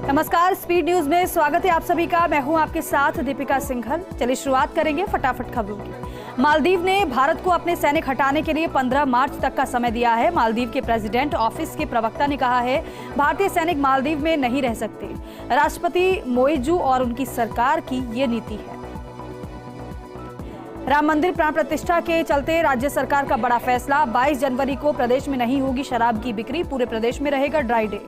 नमस्कार, speed news में स्वागत है आप सभी का। मैं हूं आपके साथ दीपिका सिंघल। चलिए शुरुआत करेंगे फटाफट खबरों की। मालदीव ने भारत को अपने सैनिक हटाने के लिए 15 मार्च तक का समय दिया है। मालदीव के प्रेसिडेंट ऑफिस के प्रवक्ता ने कहा है, भारतीय सैनिक मालदीव में नहीं रह सकते। राष्ट्रपति मोइजू और उनकी सरकार की ये नीति है। राम मंदिर प्राण प्रतिष्ठा के चलते राज्य सरकार का बड़ा फैसला। 22 जनवरी को प्रदेश में नहीं होगी शराब की बिक्री, पूरे प्रदेश में रहेगा ड्राई डे।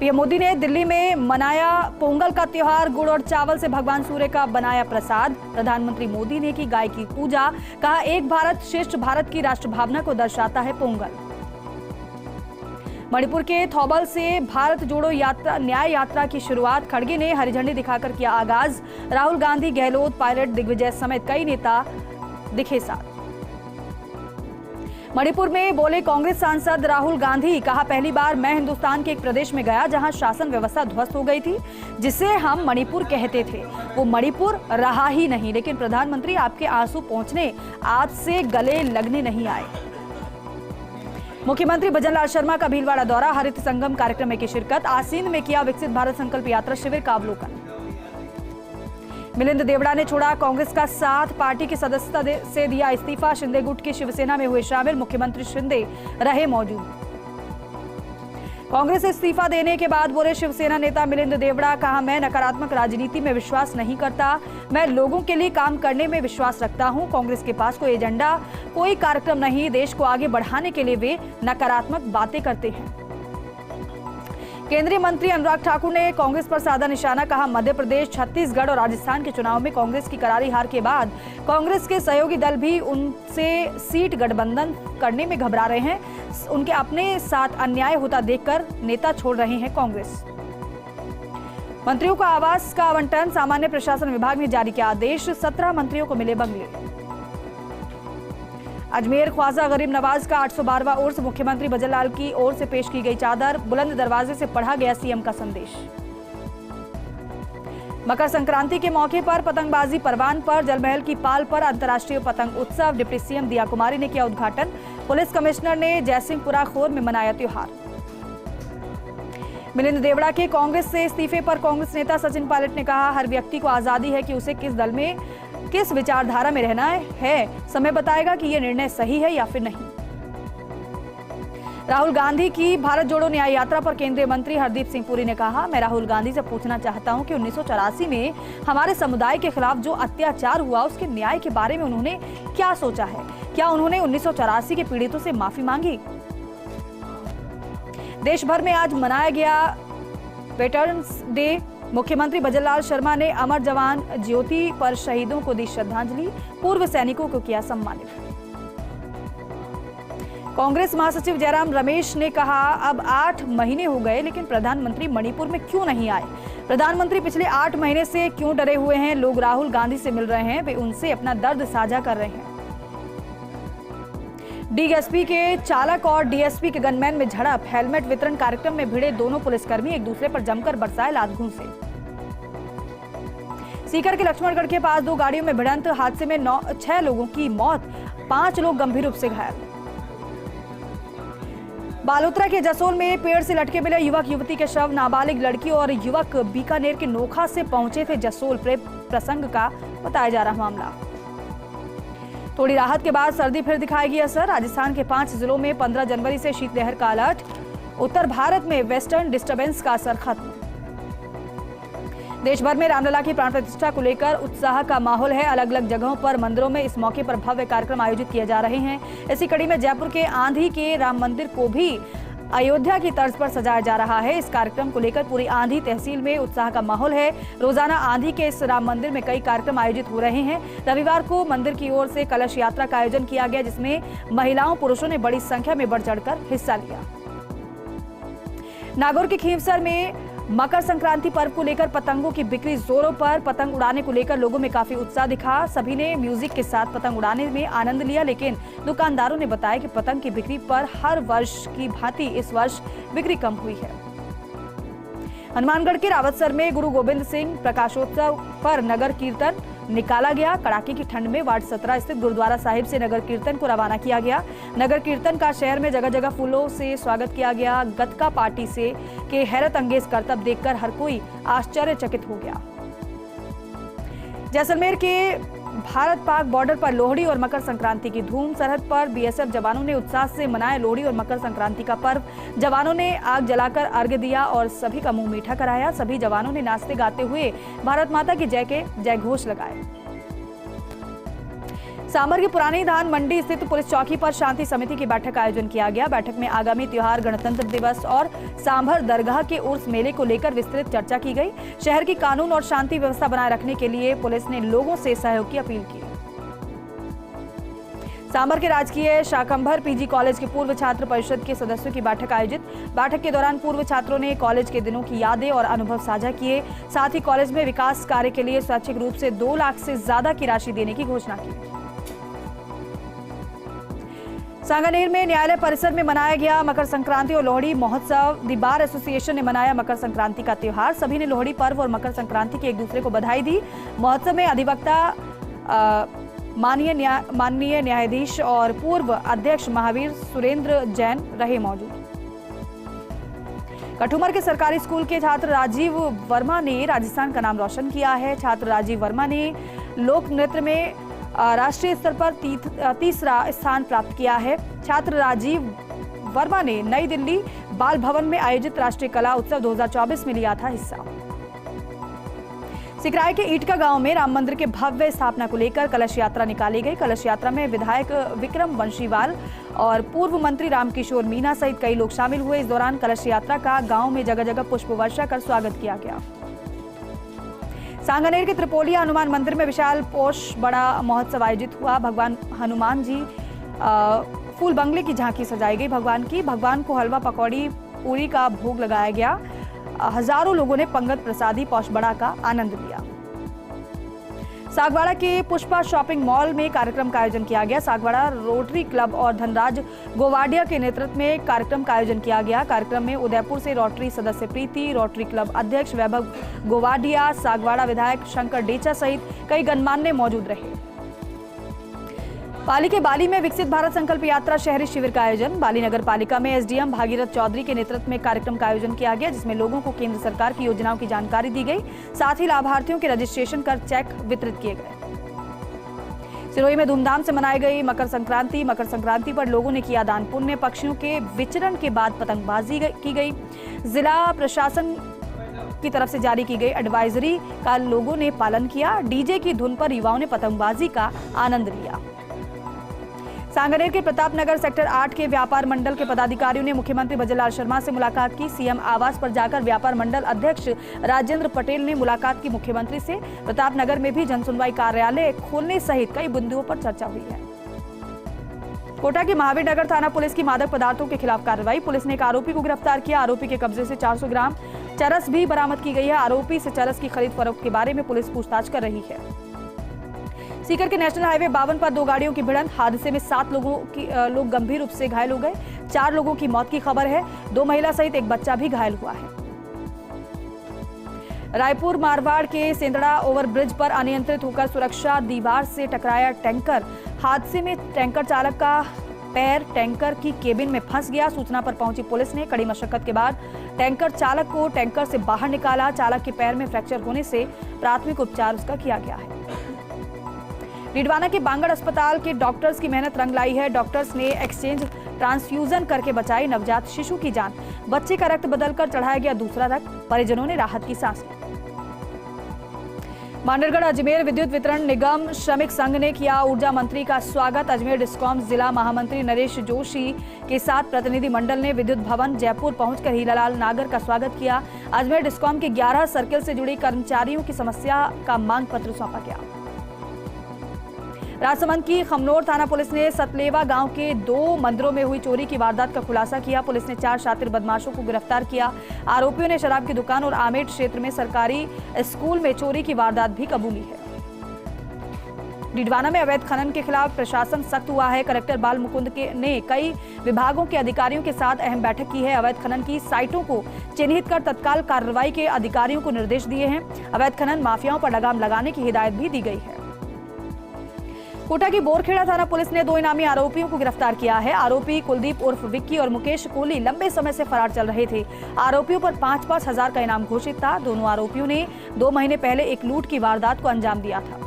पीएम मोदी ने दिल्ली में मनाया पोंगल का त्योहार। गुड़ और चावल से भगवान सूर्य का बनाया प्रसाद। प्रधानमंत्री मोदी ने की गाय की पूजा। कहा, एक भारत श्रेष्ठ भारत की राष्ट्र भावना को दर्शाता है पोंगल। मणिपुर के थौबल से भारत जोड़ो यात्रा न्याय यात्रा की शुरुआत। खड़गे ने हरी झंडी दिखाकर किया आगाज। राहुल गांधी, गहलोत, पायलट, दिग्विजय समेत कई नेता दिखे साथ। मणिपुर में बोले कांग्रेस सांसद राहुल गांधी। कहा, पहली बार मैं हिंदुस्तान के एक प्रदेश में गया जहां शासन व्यवस्था ध्वस्त हो गई थी, जिसे हम मणिपुर कहते थे। वो मणिपुर रहा ही नहीं, लेकिन प्रधानमंत्री आपके आंसू पहुंचने, आपसे गले लगने नहीं आए। मुख्यमंत्री भजनलाल शर्मा का भीलवाड़ा दौरा। हरित संगम कार्यक्रम में की शिरकत। आसीन में किया विकसित भारत संकल्प यात्रा शिविर का अवलोकन। मिलिंद देवड़ा ने छोड़ा कांग्रेस का साथ। पार्टी की सदस्यता से दिया इस्तीफा। शिंदे गुट की शिवसेना में हुए शामिल। मुख्यमंत्री शिंदे रहे मौजूद। कांग्रेस से इस्तीफा देने के बाद बोले शिवसेना नेता मिलिंद देवड़ा। कहा, मैं नकारात्मक राजनीति में विश्वास नहीं करता, मैं लोगों के लिए काम करने में विश्वास रखता हूं। कांग्रेस के पास कोई एजेंडा, कोई कार्यक्रम नहीं। देश को आगे बढ़ाने के लिए वे नकारात्मक बातें करते हैं। केंद्रीय मंत्री अनुराग ठाकुर ने कांग्रेस पर साधा निशाना। कहा, मध्य प्रदेश, छत्तीसगढ़ और राजस्थान के चुनाव में कांग्रेस की करारी हार के बाद कांग्रेस के सहयोगी दल भी उनसे सीट गठबंधन करने में घबरा रहे हैं। उनके अपने साथ अन्याय होता देखकर नेता छोड़ रहे हैं कांग्रेस। मंत्रियों को आवास का आवंटन। सामान्य प्रशासन विभाग ने जारी किया आदेश। 17 मंत्रियों को मिले बंगले। अजमेर ख्वाजा गरीब नवाज का 812वां उर्स। मुख्यमंत्री भजनलाल की ओर से पेश की गई चादर। बुलंद दरवाजे से पढ़ा गया सीएम का संदेश। मकर संक्रांति के मौके पर पतंगबाजी। परवान पर जलमहल की पाल पर अंतर्राष्ट्रीय पतंग उत्सव। डिप्टी सीएम दिया कुमारी ने किया उद्घाटन। पुलिस कमिश्नर ने जयसिंहपुरा खोर में मनाया त्योहार। मिलिंद देवड़ा के कांग्रेस से इस्तीफे पर कांग्रेस नेता सचिन पायलट ने कहा, हर व्यक्ति को आजादी है कि उसे किस दल में, किस विचारधारा में रहना है। समय बताएगा कि यह निर्णय सही है या फिर नहीं। राहुल गांधी की भारत जोड़ो न्याय यात्रा पर केंद्रीय मंत्री हरदीप सिंह पुरी ने कहा, मैं राहुल गांधी से पूछना चाहता हूं कि 1984 में हमारे समुदाय के खिलाफ जो अत्याचार हुआ उसके न्याय के बारे में उन्होंने क्या सोचा है। क्या उन्होंने 1984 के पीड़ितों से माफी मांगी। देश भर में आज मनाया गया वेटरन्स डे। मुख्यमंत्री भजनलाल शर्मा ने अमर जवान ज्योति पर शहीदों को दी श्रद्धांजलि। पूर्व सैनिकों को किया सम्मानित। कांग्रेस महासचिव जयराम रमेश ने कहा, अब 8 महीने हो गए लेकिन प्रधानमंत्री मणिपुर में क्यों नहीं आए। प्रधानमंत्री पिछले 8 महीने से क्यों डरे हुए हैं। लोग राहुल गांधी से मिल रहे हैं, वे उनसे अपना दर्द साझा कर रहे हैं। डीएसपी के चालक और डीएसपी के गनमैन में झड़प। हेलमेट वितरण कार्यक्रम में भिड़े दोनों पुलिसकर्मी एक दूसरे पर जमकर बरसाए लात घूंसे। सीकर के लक्ष्मणगढ़ के पास 2 गाड़ियों में भिड़ंत। हादसे में 6 लोगों की मौत, 5 लोग गंभीर रूप से घायल। बालोतरा के जसोल में पेड़ से लटके मिले युवक युवती के शव। नाबालिग लड़की और युवक बीकानेर के नोखा से पहुंचे थे जसोल। प्रेम प्रसंग का बताया जा रहा मामला। थोड़ी राहत के बाद सर्दी फिर दिखाएगी असर। राजस्थान के 5 जिलों में 15 जनवरी से शीतलहर का अलर्ट। उत्तर भारत में वेस्टर्न डिस्टर्बेंस का असर खत्म। देश भर में रामलला की प्राण प्रतिष्ठा को लेकर उत्साह का माहौल है। अलग अलग जगहों पर मंदिरों में इस मौके पर भव्य कार्यक्रम आयोजित किए जा रहे हैं। इसी कड़ी में जयपुर के आंधी के राम मंदिर को भी अयोध्या की तर्ज पर सजाया जा रहा है। इस कार्यक्रम को लेकर पूरी आंधी तहसील में उत्साह का माहौल है। रोजाना आंधी के इस राम मंदिर में कई कार्यक्रम आयोजित हो रहे हैं। रविवार को मंदिर की ओर से कलश यात्रा का आयोजन किया गया, जिसमें महिलाओं पुरुषों ने बड़ी संख्या में बढ़ चढ़कर हिस्सा लिया। नागौर के खींवसर में मकर संक्रांति पर्व को लेकर पतंगों की बिक्री जोरों पर। पतंग उड़ाने को लेकर लोगों में काफी उत्साह दिखा। सभी ने म्यूजिक के साथ पतंग उड़ाने में आनंद लिया, लेकिन दुकानदारों ने बताया कि पतंग की बिक्री पर हर वर्ष की भांति इस वर्ष बिक्री कम हुई है। हनुमानगढ़ के रावतसर में गुरु गोविंद सिंह प्रकाशोत्सव पर नगर कीर्तन। निकाला गया। कड़ाके की ठंड में वार्ड 17 स्थित गुरुद्वारा साहिब से नगर कीर्तन को रवाना किया गया। नगर कीर्तन का शहर में जगह जगह फूलों से स्वागत किया गया। गतका पार्टी से के हैरत अंगेज करतब देखकर हर कोई आश्चर्यचकित हो गया। जैसलमेर के भारत पाक बॉर्डर पर लोहड़ी और मकर संक्रांति की धूम। सरहद पर बीएसएफ जवानों ने उत्साह से मनाया लोहड़ी और मकर संक्रांति का पर्व। जवानों ने आग जलाकर अर्घ्य दिया और सभी का मुंह मीठा कराया। सभी जवानों ने नाचते गाते हुए भारत माता की जय के जय घोष लगाए। सांभर की पुरानी धान मंडी स्थित पुलिस चौकी पर शांति समिति की बैठक का आयोजन किया गया। बैठक में आगामी त्योहार गणतंत्र दिवस और सांभर दरगाह के उर्स मेले को लेकर विस्तृत चर्चा की गई। शहर की कानून और शांति व्यवस्था बनाए रखने के लिए पुलिस ने लोगों से सहयोग की अपील की। सांभर के राजकीय शाकंभर पीजी कॉलेज के पूर्व छात्र परिषद के सदस्यों की बैठक आयोजित। बैठक के दौरान पूर्व छात्रों ने कॉलेज के दिनों की यादें और अनुभव साझा किए। साथ ही कॉलेज में विकास कार्य के लिए स्वैच्छिक रूप से 2 लाख से ज्यादा की राशि देने की घोषणा की। सांगानेर में न्यायालय परिसर में मनाया गया मकर संक्रांति और लोहड़ी महोत्सव। दी बार एसोसिएशन ने मनाया मकर संक्रांति का त्योहार। सभी ने लोहड़ी पर्व और मकर संक्रांति की एक दूसरे को बधाई दी। महोत्सव में अधिवक्ता माननीय न्यायाधीश और पूर्व अध्यक्ष महावीर सुरेंद्र जैन रहे मौजूद। कठुमर के सरकारी स्कूल के छात्र राजीव वर्मा ने राजस्थान का नाम रोशन किया है। छात्र राजीव वर्मा ने लोक नृत्य में राष्ट्रीय स्तर पर तीसरा स्थान प्राप्त किया है। छात्र राजीव वर्मा ने नई दिल्ली बाल भवन में आयोजित राष्ट्रीय कला उत्सव 2024 में लिया था हिस्सा। सिकराय के ईटका गांव में राम मंदिर के भव्य स्थापना को लेकर कलश यात्रा निकाली गई। कलश यात्रा में विधायक विक्रम वंशीवाल और पूर्व मंत्री रामकिशोर मीणा सहित कई लोग शामिल हुए। इस दौरान कलश यात्रा का गांव में जगह जगह पुष्प वर्षा कर स्वागत किया गया। सांगानेर के त्रिपोलिया हनुमान मंदिर में विशाल पोष बड़ा महोत्सव आयोजित हुआ। भगवान हनुमान जी फूल बंगले की झांकी सजाई गई। भगवान को हलवा पकौड़ी पूरी का भोग लगाया गया। हजारों लोगों ने पंगत प्रसादी पोष बड़ा का आनंद लिया। सागवाड़ा के पुष्पा शॉपिंग मॉल में कार्यक्रम का आयोजन किया गया। सागवाड़ा रोटरी क्लब और धनराज गोवाडिया के नेतृत्व में कार्यक्रम का आयोजन किया गया। कार्यक्रम में उदयपुर से रोटरी सदस्य प्रीति, रोटरी क्लब अध्यक्ष वैभव गोवाडिया, सागवाड़ा विधायक शंकर डेचा सहित कई गणमान्य मौजूद रहे। पाली के बाली में विकसित भारत संकल्प यात्रा शहरी शिविर का आयोजन। बाली नगर पालिका में एसडीएम भागीरथ चौधरी के नेतृत्व में कार्यक्रम का आयोजन किया गया, जिसमें लोगों को केंद्र सरकार की योजनाओं की जानकारी दी गई। साथ ही लाभार्थियों के रजिस्ट्रेशन कर चेक वितरित किए गए। सिरोही में धूमधाम से मनाई गई मकर संक्रांति। मकर संक्रांति पर लोगों ने किया दान पुण्य। पक्षियों के विचरण के बाद पतंगबाजी की गई। जिला प्रशासन की तरफ से जारी की गई एडवाइजरी का लोगों ने पालन किया। डीजे की धुन पर युवाओं ने पतंगबाजी का आनंद लिया। सांगानेर के प्रतापनगर सेक्टर 8 के व्यापार मंडल के पदाधिकारियों ने मुख्यमंत्री भजनलाल शर्मा से मुलाकात की। सीएम आवास पर जाकर व्यापार मंडल अध्यक्ष राजेंद्र पटेल ने मुलाकात की मुख्यमंत्री से। प्रतापनगर में भी जनसुनवाई कार्यालय खोलने सहित कई बिंदुओं पर चर्चा हुई है। कोटा के महावीर नगर थाना पुलिस की मादक पदार्थों के खिलाफ कार्रवाई। पुलिस ने एक आरोपी को गिरफ्तार किया। आरोपी के कब्जे से 400 ग्राम चरस भी बरामद की गई है। आरोपी से चरस की खरीद फरोख्त के बारे में पुलिस पूछताछ कर रही है। सीकर के नेशनल हाईवे 52 पर 2 गाड़ियों की भिड़ंत। हादसे में 7 लोग गंभीर रूप से घायल हो गए। 4 लोगों की मौत की खबर है। 2 महिला सहित एक बच्चा भी घायल हुआ है। रायपुर मारवाड़ के सेंदड़ा ओवरब्रिज पर अनियंत्रित होकर सुरक्षा दीवार से टकराया टैंकर। हादसे में टैंकर चालक का पैर टैंकर की केबिन में फंस गया। सूचना पर पहुंची पुलिस ने कड़ी मशक्कत के बाद टैंकर चालक को टैंकर से बाहर निकाला। चालक के पैर में फ्रैक्चर होने से प्राथमिक उपचार उसका किया गया है। डीडवाना के बांगड़ अस्पताल के डॉक्टर्स की मेहनत रंग लाई है। डॉक्टर्स ने एक्सचेंज ट्रांसफ्यूजन करके बचाई नवजात शिशु की जान। बच्चे का रक्त बदलकर चढ़ाया गया दूसरा रक्त। परिजनों ने राहत की सांस ली। मांडरगढ़ अजमेर विद्युत वितरण निगम श्रमिक संघ ने किया ऊर्जा मंत्री का स्वागत। अजमेर डिस्कॉम जिला महामंत्री नरेश जोशी के साथ प्रतिनिधि मंडल ने विद्युत भवन जयपुर पहुंचकर हीरालाल नागर का स्वागत किया। अजमेर डिस्कॉम के 11 सर्किल से जुड़ी कर्मचारियों की समस्या का मांग पत्र सौंपा गया। राजसमंद की खमनोर थाना पुलिस ने सतलेवा गांव के 2 मंदिरों में हुई चोरी की वारदात का खुलासा किया। पुलिस ने 4 शातिर बदमाशों को गिरफ्तार किया। आरोपियों ने शराब की दुकान और आमेट क्षेत्र में सरकारी स्कूल में चोरी की वारदात भी कबूली है। डीडवाना में अवैध खनन के खिलाफ प्रशासन सख्त हुआ है। कलेक्टर बाल मुकुंद ने कई विभागों के अधिकारियों के साथ अहम बैठक की है। अवैध खनन की साइटों को चिन्हित कर तत्काल कार्रवाई के अधिकारियों को निर्देश दिए हैं। अवैध खनन माफियाओं पर लगाम लगाने की हिदायत भी दी गई है। कोटा की बोरखेड़ा थाना पुलिस ने 2 इनामी आरोपियों को गिरफ्तार किया है। आरोपी कुलदीप उर्फ विक्की और मुकेश कोहली लंबे समय से फरार चल रहे थे। आरोपियों पर 5-5 हजार का इनाम घोषित था। दोनों आरोपियों ने 2 महीने पहले एक लूट की वारदात को अंजाम दिया था।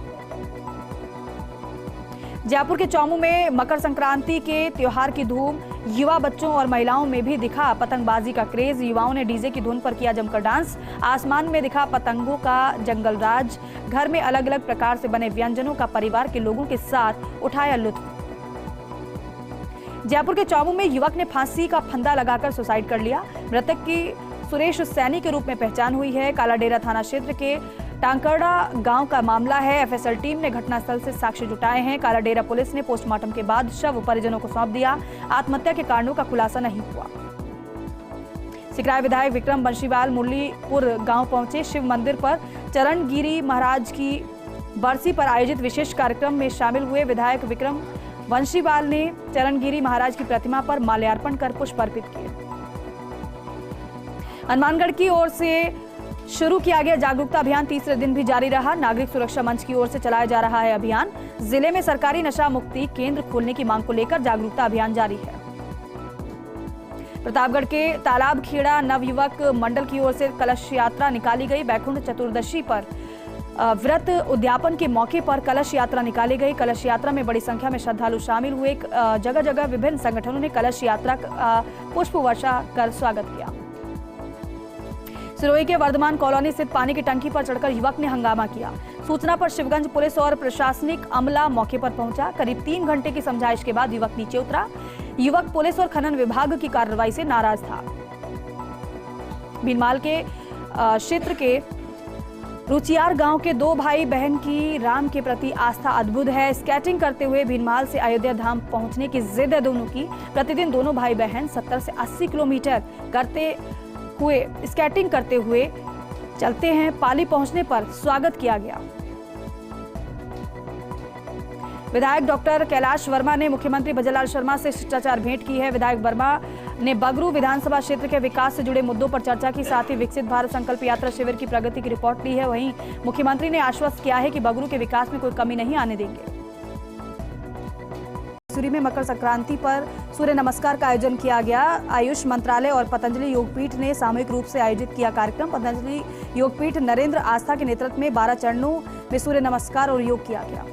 जयपुर के चौमू में मकर संक्रांति के त्योहार की धूम, युवा बच्चों और महिलाओं में भी दिखा पतंगबाजी का क्रेज। युवाओं ने डीजे की धुन पर किया जमकर डांस। आसमान में दिखा पतंगों का जंगल राज। घर में अलग अलग प्रकार से बने व्यंजनों का परिवार के लोगों के साथ उठाया लुत्फ। जयपुर के चौमू में युवक ने फांसी का फंदा लगाकर सुसाइड कर लिया। मृतक की सुरेश सैनी के रूप में पहचान हुई है। कालाडेरा थाना क्षेत्र के टांकड़ा गांव का मामला है। एफएसएल टीम ने घटनास्थल से साक्ष्य जुटाए हैं। कालाडेरा पुलिस ने पोस्टमार्टम के बाद शव परिजनों को सौंप दिया। आत्महत्या के कारणों का खुलासा नहीं हुआ। सिकराय विधायक विक्रम बंशीवाल मुरलीपुर गांव पहुंचे। शिव मंदिर पर चरणगिरी महाराज की बरसी पर आयोजित विशेष कार्यक्रम में शामिल हुए। विधायक विक्रम बंशीवाल ने चरणगिरी महाराज की प्रतिमा पर माल्यार्पण कर पुष्प अर्पित किए। हनुमानगढ़ की ओर से शुरू किया गया जागरूकता अभियान तीसरे दिन भी जारी रहा। नागरिक सुरक्षा मंच की ओर से चलाया जा रहा है अभियान। जिले में सरकारी नशा मुक्ति केंद्र खोलने की मांग को लेकर जागरूकता अभियान जारी है। प्रतापगढ़ के तालाब खेड़ा नवयुवक मंडल की ओर से कलश यात्रा निकाली गई। बैकुंठ चतुर्दशी पर व्रत उद्यापन के मौके पर कलश यात्रा निकाली गई। कलश यात्रा में बड़ी संख्या में श्रद्धालु शामिल हुए। जगह जगह विभिन्न संगठनों ने कलश यात्रा का पुष्प वर्षा कर स्वागत किया। सिरोही के वर्धमान कॉलोनी स्थित पानी की टंकी पर चढ़कर युवक ने हंगामा किया। सूचना पर शिवगंज पुलिस और प्रशासनिक अमला मौके पर पहुंचा। करीब 3 घंटे की समझाइश के बाद युवक नीचे उतरा। युवक पुलिस और खनन विभाग की कार्रवाई से नाराज था। भीनमाल के क्षेत्र के रुचियार गांव के 2 भाई बहन की राम के प्रति आस्था अद्भुत है। स्केटिंग करते हुए भीनमाल से अयोध्या धाम पहुंचने की जिद है दोनों की। प्रतिदिन दोनों भाई बहन 70 से 80 किलोमीटर स्केटिंग करते हुए चलते हैं। पाली पहुंचने पर स्वागत किया गया। विधायक डॉक्टर कैलाश वर्मा ने मुख्यमंत्री भजनलाल शर्मा से शिष्टाचार भेंट की है। विधायक वर्मा ने बगरू विधानसभा क्षेत्र के विकास से जुड़े मुद्दों पर चर्चा की। साथ ही विकसित भारत संकल्प यात्रा शिविर की प्रगति की रिपोर्ट ली है। वहीं मुख्यमंत्री ने आश्वस्त किया है कि बगरू के विकास में कोई कमी नहीं आने देंगे। सूरी में मकर संक्रांति पर सूर्य नमस्कार का आयोजन किया गया। आयुष मंत्रालय और पतंजलि योगपीठ ने सामूहिक रूप से आयोजित किया कार्यक्रम। पतंजलि योगपीठ नरेंद्र आस्था के नेतृत्व में 12 चरणों में सूर्य नमस्कार और योग किया गया।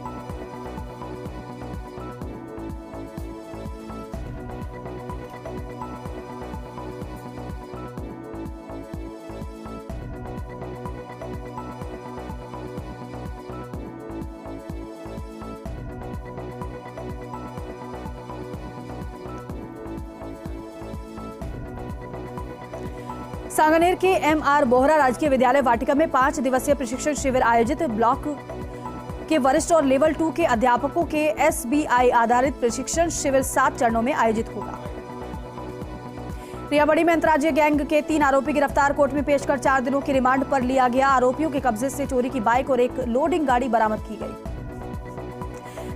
सांगानेर के एमआर बोहरा राजकीय विद्यालय वाटिका में 5 दिवसीय प्रशिक्षण शिविर आयोजित। ब्लॉक के वरिष्ठ और लेवल 2 के अध्यापकों के एसबीआई आधारित प्रशिक्षण शिविर 7 चरणों में आयोजित होगा। रियाबड़ी में अंतर्राज्यीय गैंग के 3 आरोपी गिरफ्तार। कोर्ट में पेश कर 4 दिनों की रिमांड पर लिया गया। आरोपियों के कब्जे से चोरी की बाइक और एक लोडिंग गाड़ी बरामद की गई।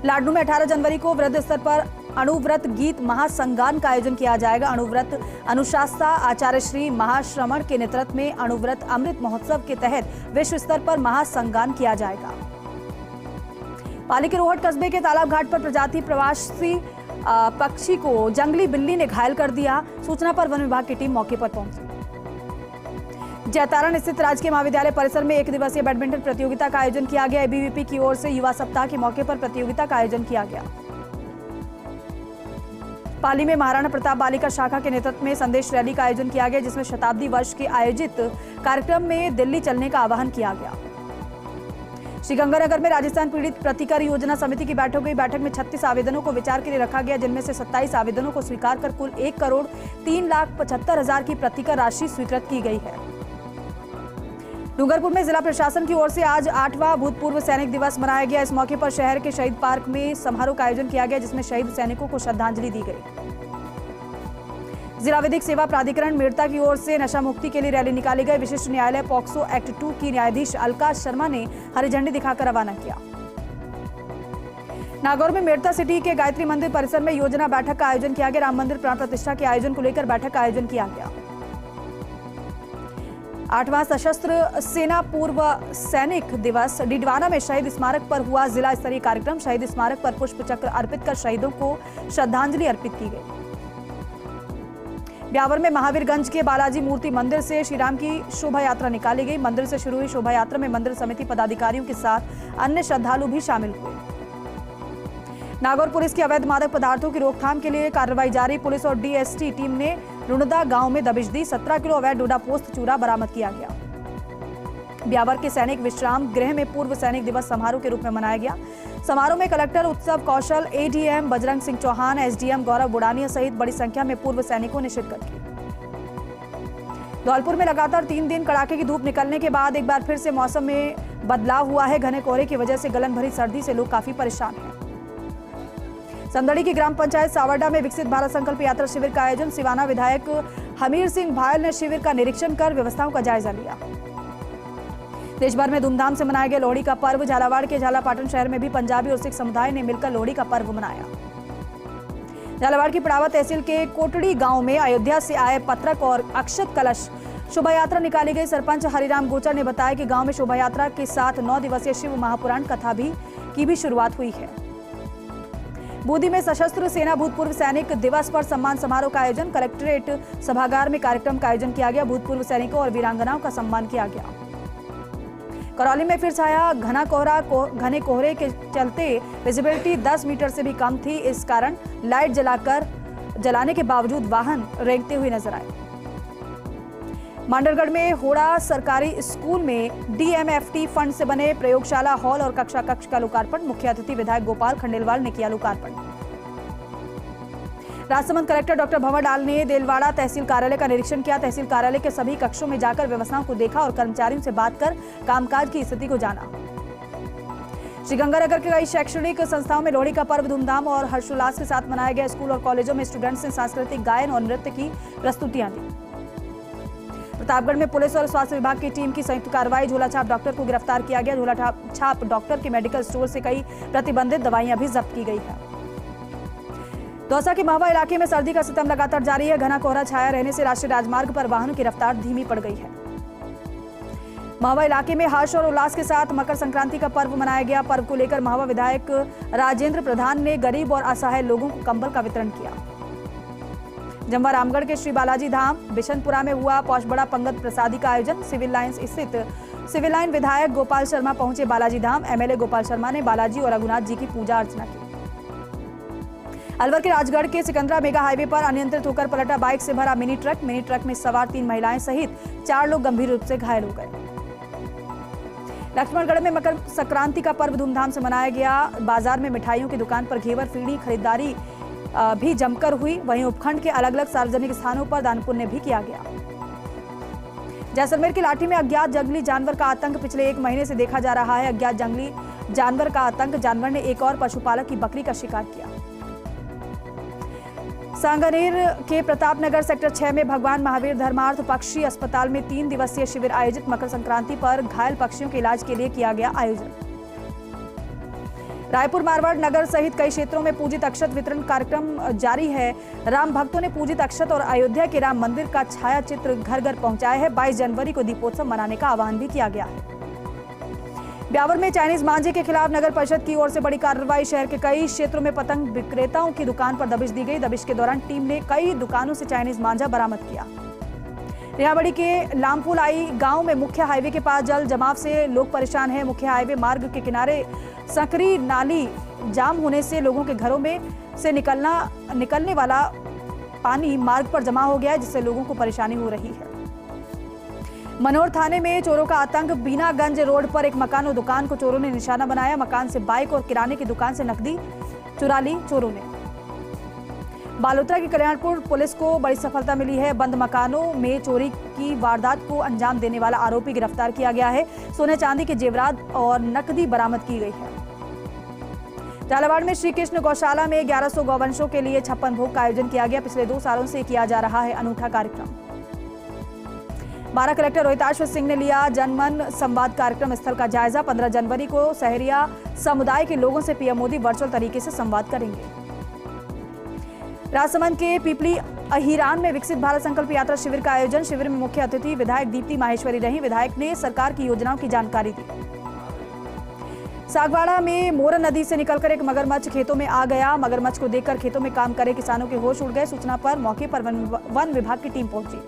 लाडनू में 18 जनवरी को वृहद स्तर पर अणुव्रत गीत महासंगान का आयोजन किया जाएगा। अणुव्रत अनुशास्ता आचार्य श्री महाश्रमण के नेतृत्व में अणुव्रत अमृत महोत्सव के तहत विश्व स्तर पर महासंगान किया जाएगा। पाली के रोहट कस्बे के तालाब घाट पर प्रजाति प्रवासी पक्षी को जंगली बिल्ली ने घायल कर दिया। सूचना पर वन विभाग की टीम मौके पर पहुंची। जैतारण स्थित राजकीय महाविद्यालय परिसर में 1 दिवसीय बैडमिंटन प्रतियोगिता का आयोजन किया गया। एबीवीपी की ओर से युवा सप्ताह के मौके पर प्रतियोगिता का आयोजन किया गया। पाली में महाराणा प्रताप बालिका शाखा के नेतृत्व में संदेश रैली का आयोजन किया गया, जिसमें शताब्दी वर्ष के आयोजित कार्यक्रम में दिल्ली चलने का आह्वान किया गया। श्रीगंगानगर में राजस्थान पीड़ित प्रतिकर योजना समिति की बैठक हुई। बैठक में 36 आवेदनों को विचार के लिए रखा गया, जिनमें से 27 आवेदनों को स्वीकार कर कुल 1,03,75,000 की प्रतिकर राशि स्वीकृत की गई है। डूंगरपुर में जिला प्रशासन की ओर से आज 8वां भूतपूर्व सैनिक दिवस मनाया गया। इस मौके पर शहर के शहीद पार्क में समारोह का आयोजन किया गया, जिसमें शहीद सैनिकों को श्रद्धांजलि दी गई। जिला विधिक सेवा प्राधिकरण मेड़ता की ओर से नशा मुक्ति के लिए रैली निकाली गई। विशिष्ट न्यायालय पॉक्सो एक्ट 2 की न्यायाधीश अलका शर्मा ने हरी झंडी दिखाकर रवाना किया। नागौर में मेड़ता सिटी के गायत्री मंदिर परिसर में योजना बैठक का आयोजन किया गया। राम मंदिर प्राण प्रतिष्ठा के आयोजन को लेकर बैठक का आयोजन किया गया। 8वां सशस्त्र सेना पूर्व सैनिक दिवस डिडवाना में शहीद स्मारक पर हुआ जिला स्तरीय कार्यक्रम। शहीद स्मारक पर पुष्प चक्र अर्पित कर शहीदों को श्रद्धांजलि अर्पित की गई। ब्यावर में महावीरगंज के बालाजी मूर्ति मंदिर से श्री राम की शोभा यात्रा निकाली गई। मंदिर से शुरू हुई शोभा यात्रा में मंदिर समिति पदाधिकारियों के साथ अन्य श्रद्धालु भी शामिल हुए। नागौर पुलिस की अवैध मादक पदार्थों की रोकथाम के लिए कार्रवाई जारी। पुलिस और डीएसटी टीम ने रुणदा गांव में दबिश दी। 17 किलो अवैध डोडा पोस्त चूरा बरामद किया गया। ब्यावर के सैनिक विश्राम गृह में पूर्व सैनिक दिवस समारोह के रूप में मनाया गया। समारोह में कलेक्टर उत्सव कौशल, एडीएम बजरंग सिंह चौहान, एसडीएम गौरव बुड़ानिया सहित बड़ी संख्या में पूर्व सैनिकों ने शिरकत की। धौलपुर में लगातार 3 दिन कड़ाके की धूप निकलने के बाद एक बार फिर से मौसम में बदलाव हुआ है। घने कोहरे की वजह से गलन भरी सर्दी से लोग काफी परेशान हैं। संदड़ी की ग्राम पंचायत सावरडा में विकसित भारत संकल्प यात्रा शिविर का आयोजन। सिवाना विधायक हमीर सिंह भायल ने शिविर का निरीक्षण कर व्यवस्थाओं का जायजा लिया। देश भर में धूमधाम से मनाया गया लोहड़ी का पर्व। झालावाड़ के झालापाटन शहर में भी पंजाबी और सिख समुदाय ने मिलकर लोहड़ी का पर्व मनाया। झालावाड़ की पड़ावा तहसील के कोटड़ी गांव में अयोध्या से आए पत्रक और अक्षत कलश शोभा यात्रा निकाली गई। सरपंच हरिराम गोचर ने बताया कि गांव में शोभा यात्रा के साथ 9 दिवसीय शिव महापुराण कथा की भी शुरुआत हुई है। बूंदी में सशस्त्र सेना भूतपूर्व सैनिक दिवस पर सम्मान समारोह का आयोजन। कलेक्ट्रेट सभागार में कार्यक्रम का आयोजन किया गया। भूतपूर्व सैनिकों और वीरांगनाओं का सम्मान किया गया। करौली में फिर छाया घना कोहरा। घने कोहरे के चलते विजिबिलिटी 10 मीटर से भी कम थी। इस कारण लाइट जलाने के बावजूद वाहन रेंगते हुए नजर आए। मांडरगढ़ में होड़ा सरकारी स्कूल में डीएमएफटी फंड से बने प्रयोगशाला हॉल और कक्षा कक्ष का लोकार्पण। मुख्य अतिथि विधायक गोपाल खंडेलवाल ने किया लोकार्पण। राजसमंद कलेक्टर डॉक्टर भंवर डाल ने देलवाड़ा तहसील कार्यालय का निरीक्षण किया। तहसील कार्यालय के सभी कक्षों में जाकर व्यवस्थाओं को देखा और कर्मचारियों से बात कर कामकाज की स्थिति को जाना। श्रीगंगानगर के कई शैक्षणिक संस्थाओं में लोहड़ी का पर्व धूमधाम और हर्षोल्लास के साथ मनाया गया। स्कूल और कॉलेजों में स्टूडेंट्स ने सांस्कृतिक गायन और नृत्य की प्रस्तुतियां दी। प्रतापगढ़ में पुलिस और स्वास्थ्य विभाग की टीम की संयुक्त कार्रवाई। झोला छाप डॉक्टर को गिरफ्तार किया गया। झोला छाप डॉक्टर के मेडिकल स्टोर से कई प्रतिबंधित दवाइयां भी जब्त की गई है। दौसा के महवा इलाके में सर्दी का सितम लगातार जारी है। घना कोहरा छाया रहने से राष्ट्रीय राजमार्ग पर वाहनों की रफ्तार धीमी पड़ गई है। महवा इलाके में हर्ष और उल्लास के साथ मकर संक्रांति का पर्व मनाया गया। पर्व को लेकर महवा विधायक राजेंद्र प्रधान ने गरीब और असहाय लोगों को कंबल का वितरण किया। जमवा रामगढ़ के श्री बालाजी धाम बिशनपुरा में हुआ पौषबड़ा पंगत प्रसादी का आयोजन। सिविल लाइंस स्थित सिविल लाइन विधायक गोपाल शर्मा पहुंचे बालाजी धाम। एमएलए गोपाल शर्मा ने बालाजी और रघुनाथ जी की पूजा अर्चना की। अलवर के राजगढ़ के सिकंदरा मेगा हाईवे पर अनियंत्रित होकर पलटा बाइक से भरा मिनी ट्रक। मिनी ट्रक में सवार 3 महिलाएं सहित 4 लोग गंभीर रूप से घायल हो गए। लक्ष्मणगढ़ में मकर संक्रांति का पर्व धूमधाम से मनाया गया। बाजार में मिठाइयों की दुकान पर घेवर फीड़ी खरीदारी भी जमकर हुई। वहीं उपखंड के अलग अलग सार्वजनिक स्थानों पर दान पुण्य भी किया गया। जैसलमेर की लाठी में अज्ञात जंगली जानवर का आतंक पिछले 1 महीने से देखा जा रहा है। अज्ञात जंगली जानवर का आतंक। जानवर ने एक और पशुपालक की बकरी का शिकार किया। सांगानेर के प्रतापनगर सेक्टर 6 में भगवान महावीर धर्मार्थ पक्षी अस्पताल में 3 दिवसीय शिविर आयोजित। मकर संक्रांति पर घायल पक्षियों के इलाज के लिए किया गया आयोजन। रायपुर मारवाड़ नगर सहित कई क्षेत्रों में पूजित अक्षत वितरण कार्यक्रम जारी है। राम भक्तों ने पूजित अक्षत और अयोध्या के राम मंदिर का छाया चित्र घर घर पहुंचाया है। 22 जनवरी को दीपोत्सव मनाने का आह्वान भी किया गया है। ब्यावर में चाइनीज मांझे के खिलाफ नगर परिषद की ओर से बड़ी कार्रवाई। शहर के कई क्षेत्रों में पतंग विक्रेताओं की दुकान पर दबिश दी गई। दबिश के दौरान टीम ने कई दुकानों से चाइनीज मांझा बरामद किया। रेहाबड़ी के लामपुलाई गांव में मुख्य हाईवे के पास जल जमाव से लोग परेशान हैं। मुख्य हाईवे मार्ग के किनारे सकरी नाली जाम होने से लोगों के घरों में से निकलने वाला पानी मार्ग पर जमा हो गया है, जिससे लोगों को परेशानी हो रही है। मनोर थाने में चोरों का आतंक। बीनागंज रोड पर एक मकान और दुकान को चोरों ने निशाना बनाया। मकान से बाइक और किराने की दुकान से नकदी चुरा ली चोरों ने। बालोतरा की कल्याणपुर पुलिस को बड़ी सफलता मिली है। बंद मकानों में चोरी की वारदात को अंजाम देने वाला आरोपी गिरफ्तार किया गया है। सोने चांदी के जेवरात और नकदी बरामद की गई है। झालावाड़ में श्री कृष्ण गौशाला में 1100 गौवंशों के लिए 56 भोग का आयोजन किया गया। पिछले 2 सालों से किया जा रहा है अनूठा कार्यक्रम। 12 कलेक्टर रोहिताश्व सिंह ने लिया जनमन संवाद कार्यक्रम स्थल का जायजा। 15 जनवरी को सहरिया समुदाय के लोगों से पीएम मोदी वर्चुअल तरीके से संवाद करेंगे। राजसमंद के पीपली अहिरान में विकसित भारत संकल्प यात्रा शिविर का आयोजन। शिविर में मुख्य अतिथि विधायक दीप्ति माहेश्वरी रही। विधायक ने सरकार की योजनाओं की जानकारी दी। सागवाड़ा में मोरन नदी से निकलकर एक मगरमच्छ खेतों में आ गया। मगरमच्छ को देखकर खेतों में काम कर रहे किसानों के होश उड़ गए। सूचना पर मौके पर वन विभाग की टीम पहुंची।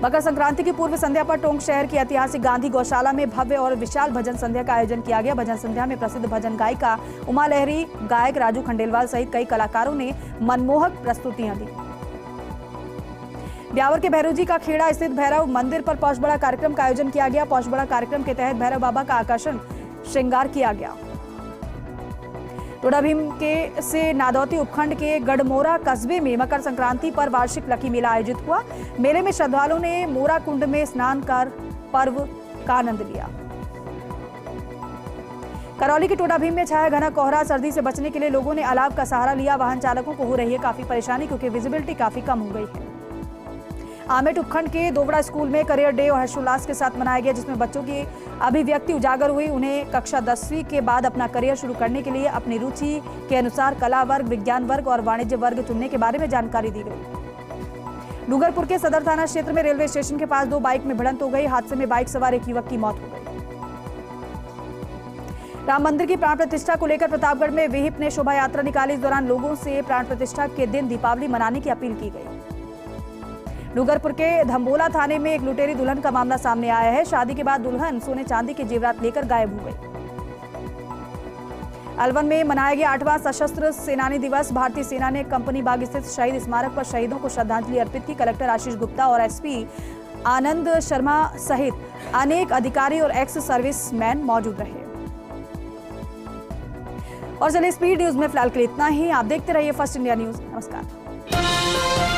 मकर संक्रांति की पूर्व संध्या पर टोंक शहर की ऐतिहासिक गांधी गौशाला में भव्य और विशाल भजन संध्या का आयोजन किया गया। भजन संध्या में प्रसिद्ध भजन गायिका उमा लहरी, गायक राजू खंडेलवाल सहित कई कलाकारों ने मनमोहक प्रस्तुतियां दी। ब्यावर के भैरव का खेड़ा स्थित भैरव मंदिर पर पौष बड़ा कार्यक्रम का आयोजन किया गया। पौष बड़ा कार्यक्रम के तहत भैरव बाबा का आकर्षण श्रृंगार किया गया। टोडाभीम के से नादौती उपखंड के गढ़मोरा कस्बे में मकर संक्रांति पर वार्षिक लकी मेला आयोजित हुआ। मेले में श्रद्धालुओं ने मोरा कुंड में स्नान कर पर्व का आनंद लिया। करौली के टोडाभीम में छाया घना कोहरा। सर्दी से बचने के लिए लोगों ने अलाव का सहारा लिया। वाहन चालकों को हो रही है काफी परेशानी क्योंकि विजिबिलिटी काफी कम हो गई है। आमेट उपखंड के दोवड़ा स्कूल में करियर डे और हर्षोल्लास के साथ मनाया गया, जिसमें बच्चों की अभिव्यक्ति उजागर हुई। उन्हें कक्षा 10वीं के बाद अपना करियर शुरू करने के लिए अपनी रुचि के अनुसार कला वर्ग, विज्ञान वर्ग और वाणिज्य वर्ग चुनने के बारे में जानकारी दी गई। डूंगरपुर के सदर थाना क्षेत्र में रेलवे स्टेशन के पास 2 बाइक में भिड़ंत हो गई। हादसे में बाइक सवार एक युवक की मौत हो गई। राम मंदिर की प्राण प्रतिष्ठा को लेकर प्रतापगढ़ में विहिप ने शोभा यात्रा निकाली। इस दौरान लोगों से प्राण प्रतिष्ठा के दिन दीपावली मनाने की अपील की गई। डूंगरपुर के धम्बोला थाने में एक लुटेरी दुल्हन का मामला सामने आया है। शादी के बाद दुल्हन सोने चांदी के जेवरात लेकर गायब हो गई। अलवर में मनाया गया 8वां सशस्त्र सेनानी दिवस। भारतीय सेना ने कंपनी बाग स्थित शहीद स्मारक पर शहीदों को श्रद्धांजलि अर्पित की। कलेक्टर आशीष गुप्ता और एसपी आनंद शर्मा सहित अनेक अधिकारी और एक्स सर्विसमैन मौजूद रहे। और चलिए स्पीड न्यूज में फिलहाल के लिए इतना ही। आप देखते रहिए फर्स्ट इंडिया न्यूज। नमस्कार।